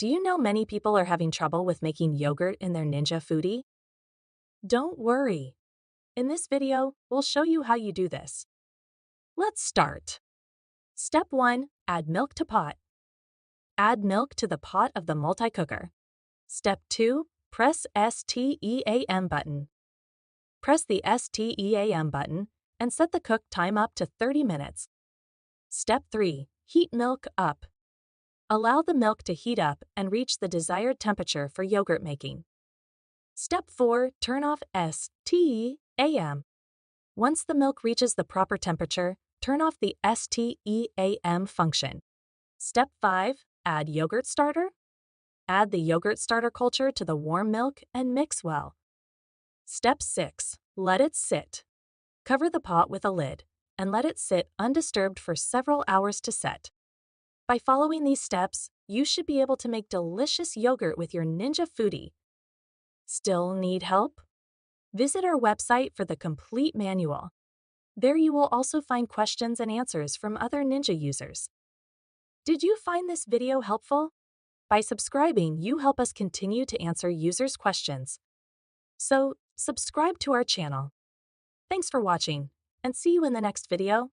Do you know many people are having trouble with making yogurt in their Ninja Foodi? Don't worry. In this video, we'll show you how you do this. Let's start. Step 1. Add milk to pot. Add milk to the pot of the multi-cooker. Step 2. Press STEAM button. Press the STEAM button and set the cook time up to 30 minutes. Step 3. Heat milk up. Allow the milk to heat up and reach the desired temperature for yogurt making. Step 4. Turn off STEAM. Once the milk reaches the proper temperature, turn off the STEAM function. Step 5. Add yogurt starter. Add the yogurt starter culture to the warm milk and mix well. Step 6. Let it sit. Cover the pot with a lid and let it sit undisturbed for several hours to set. By following these steps, you should be able to make delicious yogurt with your Ninja Foodi. Still need help? Visit our website for the complete manual. There you will also find questions and answers from other Ninja users. Did you find this video helpful? By subscribing, you help us continue to answer users' questions. So, subscribe to our channel. Thanks for watching, and see you in the next video.